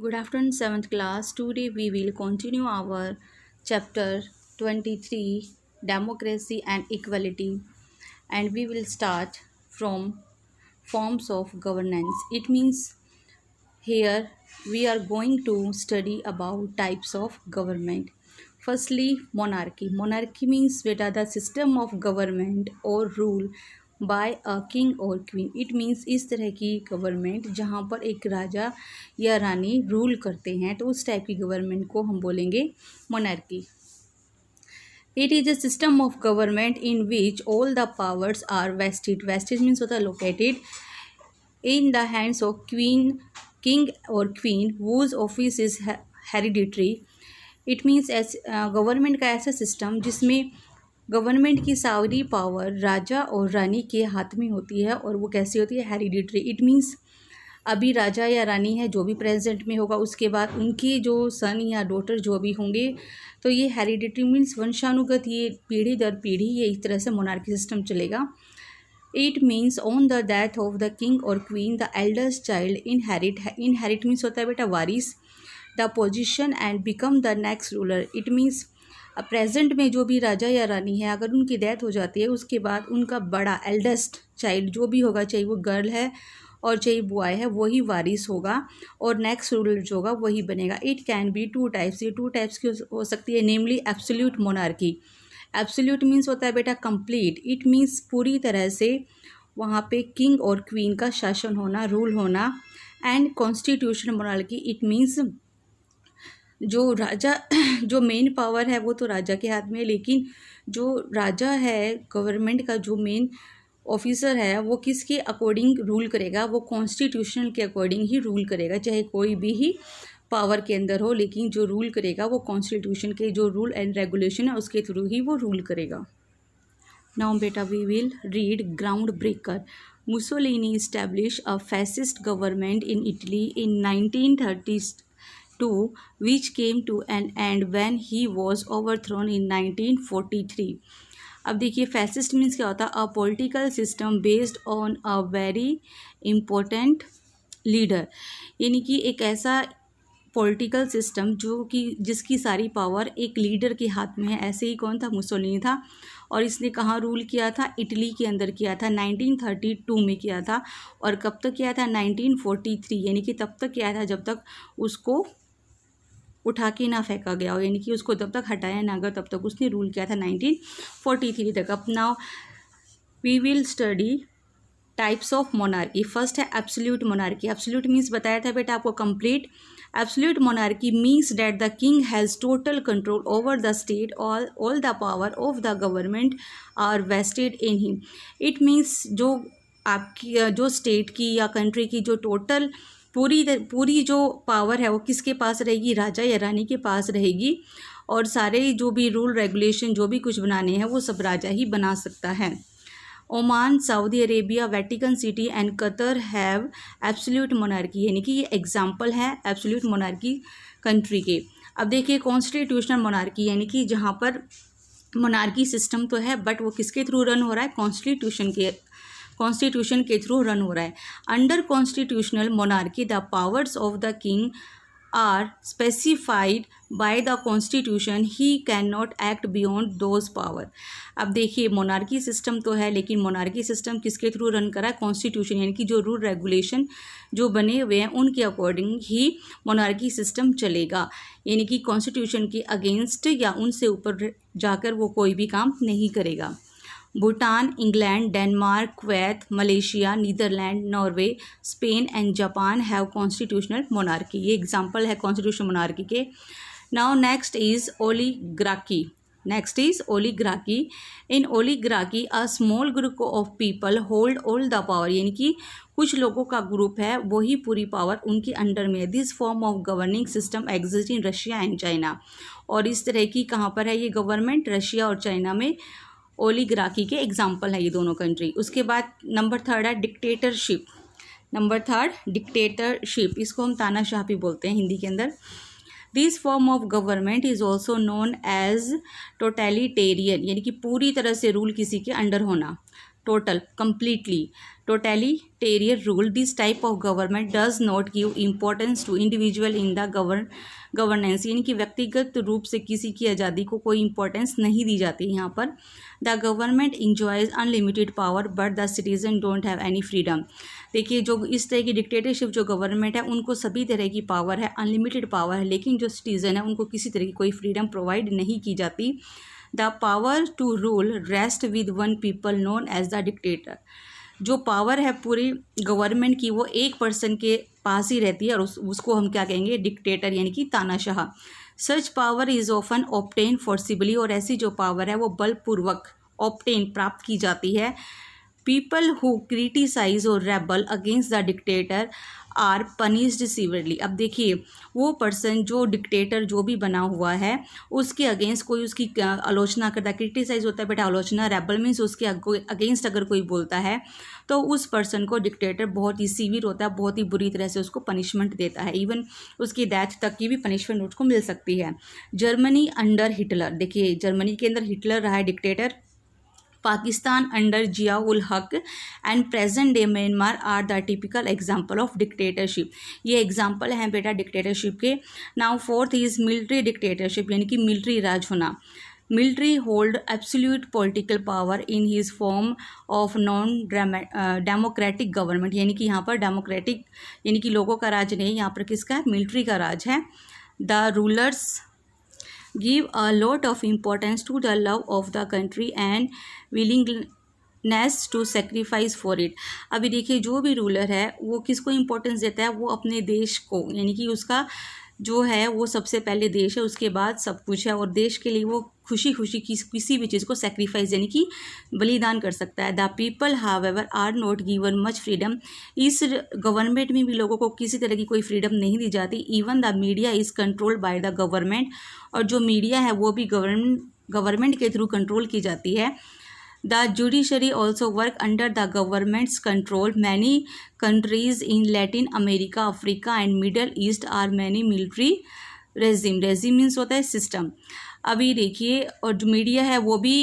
Good afternoon, 7th class. Today we will continue our chapter 23 Democracy and Equality, and we will start from forms of governance. It means here we are going to study about types of government. Firstly, monarchy. Monarchy means beta the system of government or rule by a king और queen. इट मीन्स इस तरह की government जहाँ पर एक राजा या रानी रूल करते हैं, तो उस टाइप की गवर्नमेंट को हम बोलेंगे monarchy. It is a system of government in which all the powers are vested. Vested means होता है located in the hands of queen, king और queen whose office is hereditary. It means government का ऐसा system जिसमें government की सारी power राजा और रानी के हाथ में होती है, और वो कैसी होती है? हेरिडिटरी. इट मीन्स अभी राजा या रानी है, जो भी प्रेजेंट में होगा, उसके बाद उनके जो सन या डॉटर जो भी होंगे, तो ये हेरिडिटरी मीन्स वंशानुगत, ये पीढ़ी दर पीढ़ी ये इस तरह से मोनार्की सिस्टम चलेगा. It means on the death of the king और queen the eldest child inherit. Inherit means होता है बेटा वारिस the position and become the next ruler. It means present में जो भी राजा या रानी है, अगर उनकी डेथ हो जाती है, उसके बाद उनका बड़ा एल्डेस्ट चाइल्ड जो भी होगा, चाहे वो गर्ल है और चाहे बॉय है, वही वारिस होगा और नेक्स्ट रूलर जो होगा वही बनेगा. It can be two types. ये टू टाइप्स की हो सकती है, नेमली एब्सोल्यूट मोनार्की. एब्सोल्यूट मीन्स होता है बेटा कंप्लीट. इट मीन्स पूरी तरह से वहाँ पे किंग और क्वीन का शासन होना, रूल होना. And constitutional monarchy, it means जो राजा जो मेन पावर है वो तो राजा के हाथ में है, लेकिन जो राजा है, गवर्नमेंट का जो मेन ऑफिसर है, वो किसके अकॉर्डिंग रूल करेगा? वो कॉन्स्टिट्यूशन के अकॉर्डिंग ही रूल करेगा, चाहे कोई भी ही पावर के अंदर हो, लेकिन जो रूल करेगा वो कॉन्स्टिट्यूशन के जो रूल एंड रेगुलेशन है उसके थ्रू ही वो रूल करेगा. नाउ बेटा we will read ground breaker. Mussolini established a fascist government in Italy in 1932, which came to an end when he was overthrown in 1943. अब देखिए फैसिस्ट मीन्स क्या होता है? A political system based on a very important leader. यानी कि एक ऐसा political system जो कि जिसकी सारी पावर एक लीडर के हाथ में है. ऐसे ही कौन था? मुसोलिनी था. और इसने कहाँ रूल किया था? इटली के अंदर किया था. 1932 में किया था. और कब तक किया था? 1943. यानी कि तब तक किया था जब तक उसको उठा के ना फेंका गया हो, यानी कि उसको तब तक हटाया ना गया, तब तक उसने रूल किया था 1943 तक. अब now we will study types of monarchy. First है एब्सोल्यूट मोनार्की. एब्सोल्यूट मीन्स बताया था बेटा आपको complete. Absolute monarchy means that the king has total control over the state. All the power of the government are vested in him. It means जो आपकी जो state की या कंट्री की जो टोटल पूरी जो पावर है वो किसके पास रहेगी? राजा या रानी के पास रहेगी. और सारे जो भी रूल रेगुलेशन जो भी कुछ बनाने हैं वो सब राजा ही बना सकता है. Oman, Saudi Arabia, Vatican city and Qatar have absolute monarchy. यानी कि ये एग्जाम्पल है एब्सोल्यूट मोनार्की कंट्री के. अब देखिए कॉन्स्टिट्यूशनल मोनार्की, यानी कि जहाँ पर मोनार्की सिस्टम तो है, बट वो किसके थ्रू रन हो रहा है? कॉन्स्टिट्यूशन के थ्रू रन हो रहा है. Under constitutional monarchy the powers of the king are specified by the constitution. He can not act beyond those power. अब देखिए मोनार्की सिस्टम तो है, लेकिन मोनार्की सिस्टम किसके थ्रू रन करा है? कॉन्स्टिट्यूशन, यानी कि जो रूल रेगुलेशन जो बने हुए हैं उनके अकॉर्डिंग ही मोनार्की सिस्टम चलेगा. यानी कि कॉन्स्टिट्यूशन के अगेंस्ट या उनसे ऊपर जाकर वो कोई भी काम नहीं करेगा. Bhutan, England, Denmark, Kuwait, Malaysia, Netherland, Norway, Spain and Japan have constitutional monarchy. ये एग्जाम्पल है कॉन्स्टिट्यूशनल मोनार्की के. Now next is oligarchy. In oligarchy a small group of people hold all the power. यानी कि कुछ लोगों का ग्रुप है, वही पूरी पावर उनके अंडर में है. This form of governing system exist in Russia and China. और इस तरह की कहाँ पर है ये गवर्नमेंट? रशिया और चाइना में ओलिगार्की के एग्जाम्पल है ये दोनों कंट्री. उसके बाद नंबर थर्ड है डिक्टेटरशिप. डिक्टेटरशिप, इसको हम तानाशाह भी बोलते हैं हिंदी के अंदर. This form of government is also known as totalitarian. यानी कि पूरी तरह से रूल किसी के अंडर होना. total, completely, totalitarian rule. This type of government does not give importance to individual in the governance, यानी कि व्यक्तिगत रूप से किसी की आज़ादी को कोई इंपॉर्टेंस नहीं दी जाती है यहाँ पर. The government enjoys unlimited power but the citizen don't have any freedom. देखिए, जो इस तरह की डिक्टेटरशिप जो गवर्नमेंट है उनको सभी तरह की पावर है, अनलिमिटेड पावर है, लेकिन जो सिटीज़न है उनको किसी तरह की कोई फ्रीडम प्रोवाइड नहीं की जाती. The power to rule rest with one people known as the dictator. जो पावर है पूरी गवर्नमेंट की वो एक पर्सन के पास ही रहती है और उसको हम क्या कहेंगे, डिक्टेटर, यानी कि तानाशाह. Such power is often obtain forcibly. और ऐसी जो पावर है वो बलपूर्वक ऑब्टेन प्राप्त की जाती है. पीपल हु क्रिटिसाइज और rebel against the dictator are punished severely. अब देखिए, वो पर्सन जो डिक्टेटर जो भी बना हुआ है उसके अगेंस्ट कोई उसकी आलोचना करता है, क्रिटिसाइज होता है बेटा आलोचना, रेबल मीन्स उसके अगेंस्ट अगर कोई बोलता है तो उस पर्सन को डिक्टेटर बहुत ही सीवियर होता है, बहुत ही बुरी तरह से उसको पनिशमेंट देता है. इवन उसकी डेथ तक की भी पनिशमेंट उसको मिल सकती है. Germany under Hitler. देखिए, जर्मनी के अंदर हिटलर रहा है dictator. Pakistan under Zia ul Haq and present day Myanmar are the typical example of dictatorship. ये एग्जाम्पल हैं बेटा डिक्टेटरशिप के. Now fourth is military dictatorship, यानी कि मिलिट्री राज होना. Military hold absolute political power in his form of non democratic government. यानी कि यहाँ पर डेमोक्रेटिक यानी कि लोगों का राज नहीं, यहाँ पर किसका है, मिलिट्री का राज है. The rulers give a lot of importance to the love of the country and willingness to sacrifice for it. अभी देखिए, जो भी रूलर है वो किसको इम्पोर्टेंस देता है, वो अपने देश को, यानी कि उसका जो है वो सबसे पहले देश है, उसके बाद सब कुछ है, और देश के लिए वो खुशी खुशी किसी भी चीज़ को सेक्रीफाइस यानी कि बलिदान कर सकता है. The people however are not given much freedom. इस गवर्नमेंट में भी लोगों को किसी तरह की कोई फ्रीडम नहीं दी जाती. Even the media is controlled by the government. और जो मीडिया है वो भी गवर्नमेंट के थ्रू कंट्रोल की जाती है. The judiciary also work under the government's control. Many countries in Latin America, Africa and Middle East are many military regime. Regime means होता है सिस्टम. अभी देखिए, और जो मीडिया है वो भी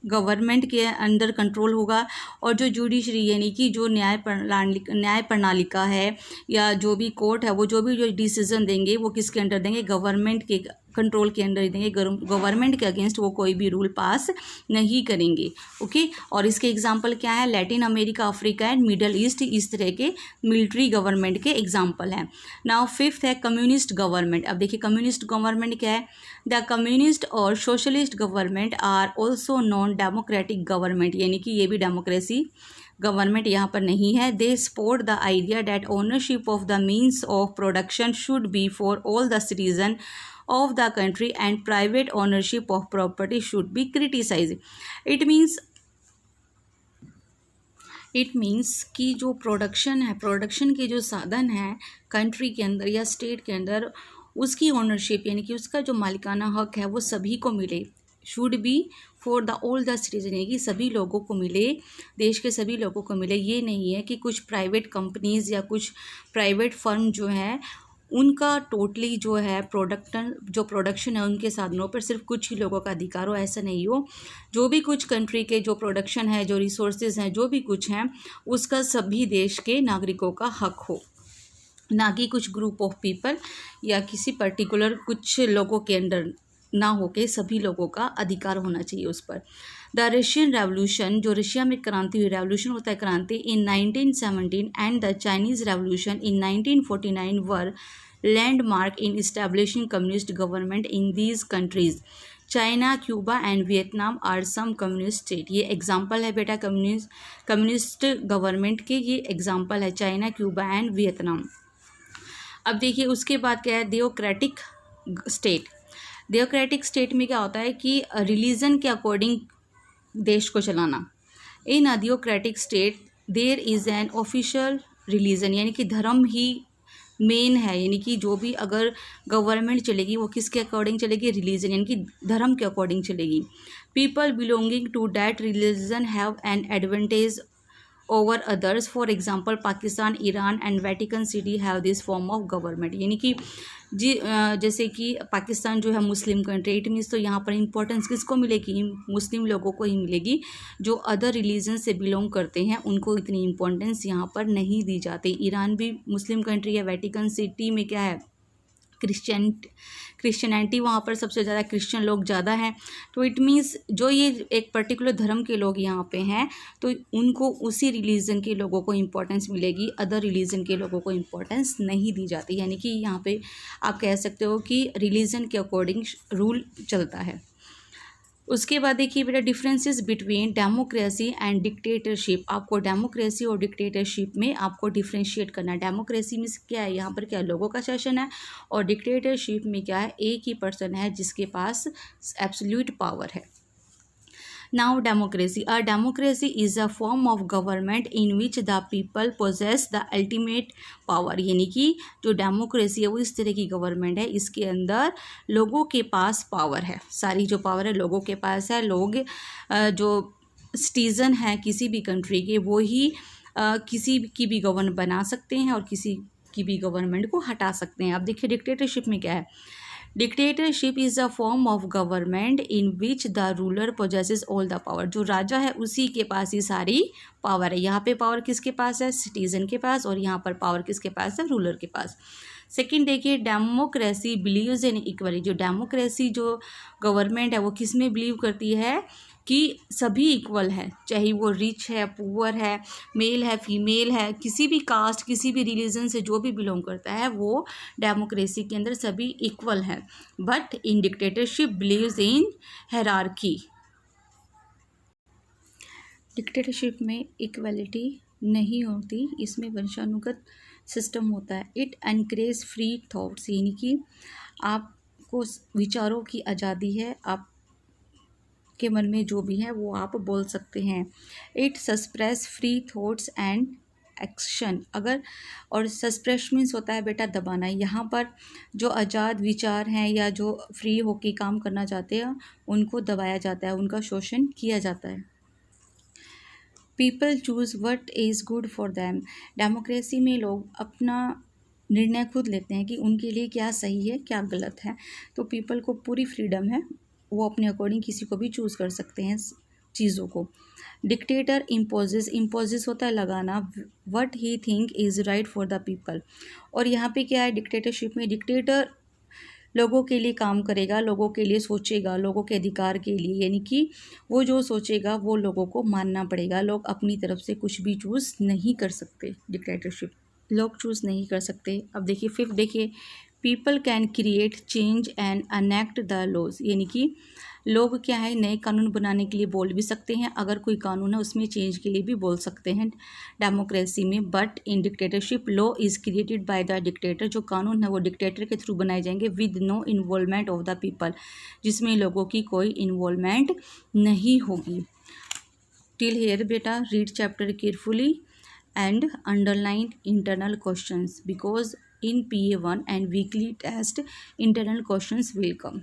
गवर्नमेंट के अंदर कंट्रोल होगा. और जो जुडिशरी यानी कि जो न्याय प्रणालिका है या जो भी कोर्ट है वो जो डिसीजन देंगे वो किसके अंडर देंगे, गवर्नमेंट के कंट्रोल के अंडर देंगे. गवर्नमेंट के अगेंस्ट वो कोई भी रूल पास नहीं करेंगे. ओके, और इसके एग्जांपल क्या है, Latin America, Africa and Middle East, इस तरह के मिलिट्री गवर्नमेंट के एग्जांपल हैं. Now fifth is communist government. अब देखिए, कम्युनिस्ट गवर्नमेंट क्या है. द कम्युनिस्ट और socialist government are also non democratic government, यानी कि ये भी डेमोक्रेसी गवर्नमेंट यहाँ पर नहीं है. They support the idea that ownership of the means of production should be for all the citizen of the country and private ownership of property should be criticized. It means कि जो production है, production के जो साधन हैं country के अंदर या स्टेट के अंदर, उसकी ओनरशिप यानी कि उसका जो मालिकाना हक है वो सभी को मिले. Should be for the all the citizen, यानी कि सभी लोगों को मिले, देश के सभी लोगों को मिले. ये नहीं है कि कुछ प्राइवेट कंपनीज या कुछ प्राइवेट फर्म जो है उनका टोटली जो है प्रोडक्शन है उनके साधनों पर सिर्फ कुछ ही लोगों का अधिकार हो. ऐसा नहीं हो. जो भी कुछ कंट्री के जो प्रोडक्शन है, जो रिसोर्सेज हैं, जो भी कुछ हैं, उसका सभी देश के नागरिकों का हक हो, ना कि कुछ ग्रुप ऑफ पीपल या किसी पर्टिकुलर कुछ लोगों के अंडर ना हो के सभी लोगों का अधिकार होना चाहिए उस पर. द रशियन रेवोल्यूशन, जो रशिया में क्रांति हुई, रेवोल्यूशन होता है क्रांति, in 1917 and the Chinese revolution in 1949 were landmark in establishing communist government in these countries. China, Cuba and Vietnam are some communist state. ये एग्जाम्पल है बेटा कम्युनिस्ट गवर्नमेंट के, ये एग्जाम्पल है चाइना, क्यूबा एंड वियतनाम. अब देखिए उसके बाद क्या है, थियोक्रेटिक स्टेट. थियोक्रेटिक स्टेट में क्या होता है कि रिलीजन के अकॉर्डिंग देश को चलाना. In a theocratic state there is an official religion, यानी कि धर्म ही मेन है, यानी कि जो भी अगर गवर्नमेंट चलेगी वो किसके अकॉर्डिंग चलेगी, रिलीजन यानी कि धर्म के अकॉर्डिंग चलेगी. People belonging to that religion have an advantage over others. For example Pakistan, Iran and Vatican City have this form of government, यानी कि जैसे कि पाकिस्तान जो है मुस्लिम कंट्री, इट मीन्स तो यहाँ पर इम्पोर्टेंस किसको मिलेगी, मुस्लिम लोगों को ही मिलेगी। जो अदर रिलीजन से बिलोंग करते हैं उनको इतनी इम्पोर्टेंस यहाँ पर नहीं दी जाती। ईरान भी मुस्लिम कंट्री है, वेटिकन सिटी में क्या है, क्रिश्चियनिटी, वहाँ पर सबसे ज़्यादा क्रिश्चियन लोग ज़्यादा हैं। तो इट मीन्स जो ये एक पर्टिकुलर धर्म के लोग यहाँ पे हैं तो उनको उसी रिलीजन के लोगों को इम्पोर्टेंस मिलेगी, अदर रिलीजन के लोगों को इम्पोर्टेंस नहीं दी जाती। यानी कि यहाँ पे आप कह सकते हो कि रिलीजन के अकॉर्डिंग रूल चलता है। उसके बाद देखिए बेटा, differences between democracy and dictatorship. आपको डेमोक्रेसी और डिक्टेटरशिप में आपको डिफ्रेंशिएट करना है। डेमोक्रेसी में क्या है, यहाँ पर क्या लोगों का शासन है, और डिक्टेटरशिप में क्या है, एक ही पर्सन है जिसके पास एब्सोल्यूट पावर है। Now democracy. A democracy is a form of government in which the people possess the ultimate power. यानी कि जो डेमोक्रेसी है वो इस तरह की गवर्नमेंट है, इसके अंदर लोगों के पास पावर है, सारी जो पावर है लोगों के पास है। लोग जो सिटीज़न हैं किसी भी कंट्री के, वो ही किसी की भी गवर्नमेंट बना सकते हैं और किसी की भी गवर्नमेंट को हटा सकते हैं। अब देखिए डिक्टेटरशिप में क्या है, dictatorship is a form of government in which the ruler possesses all the power. जो राजा है उसी के पास ही सारी पावर है। यहाँ पे पावर किसके पास है, सिटीजन के पास, और यहाँ पर पावर किसके पास है, रूलर के पास। सेकंड देखिए, डेमोक्रेसी बिलीव्स इन इक्वलिटी। जो डेमोक्रेसी जो गवर्नमेंट है वो किस में बिलीव करती है कि सभी इक्वल है, चाहे वो रिच है, पुअर है, मेल है, फीमेल है, किसी भी कास्ट, किसी भी रिलीजन से जो भी बिलोंग करता है वो डेमोक्रेसी के अंदर सभी इक्वल है। But in dictatorship believes in hierarchy. Dictatorship में इक्वलिटी नहीं होती, इसमें वंशानुगत सिस्टम होता है। इट एनकरेज फ्री थॉट्स, यानी कि आपको विचारों की आज़ादी है, आप के मन में जो भी है वो आप बोल सकते हैं। It suppress free thoughts and action. अगर, और सस्प्रेस मीन्स होता है बेटा दबाना। यहाँ पर जो आज़ाद विचार हैं या जो फ्री होके काम करना चाहते हैं उनको दबाया जाता है, उनका शोषण किया जाता है। People choose what is good for them. Democracy में लोग अपना निर्णय खुद लेते हैं कि उनके लिए क्या सही है क्या गलत है। तो पीपल को पूरी फ्रीडम है, वो अपने अकॉर्डिंग किसी को भी चूज़ कर सकते हैं चीज़ों को। डिक्टेटर इम्पोजेस होता है लगाना, what he think is right for the people. और यहाँ पे क्या है, डिक्टेटरशिप में डिक्टेटर लोगों के लिए काम करेगा, लोगों के लिए सोचेगा, लोगों के अधिकार के लिए, यानी कि वो जो सोचेगा वो लोगों को मानना पड़ेगा। लोग अपनी तरफ से कुछ भी चूज़ नहीं कर सकते, डिक्टेटरशिप लोग चूज़ नहीं कर सकते। अब देखिए फिफ्थ देखिए, people can create change and enact the laws. यानी कि लोग क्या है, नए कानून बनाने के लिए बोल भी सकते हैं, अगर कोई कानून है उसमें चेंज के लिए भी बोल सकते हैं डेमोक्रेसी में। But in dictatorship law is created by the dictator. जो कानून है वो डिक्टेटर के थ्रू बनाए जाएंगे with no involvement of the people, जिसमें लोगों की कोई इन्वॉल्वमेंट नहीं होगी। टिल हेयर बेटा, read chapter carefully and underline internal questions because in PA1 and weekly test internal questions will come.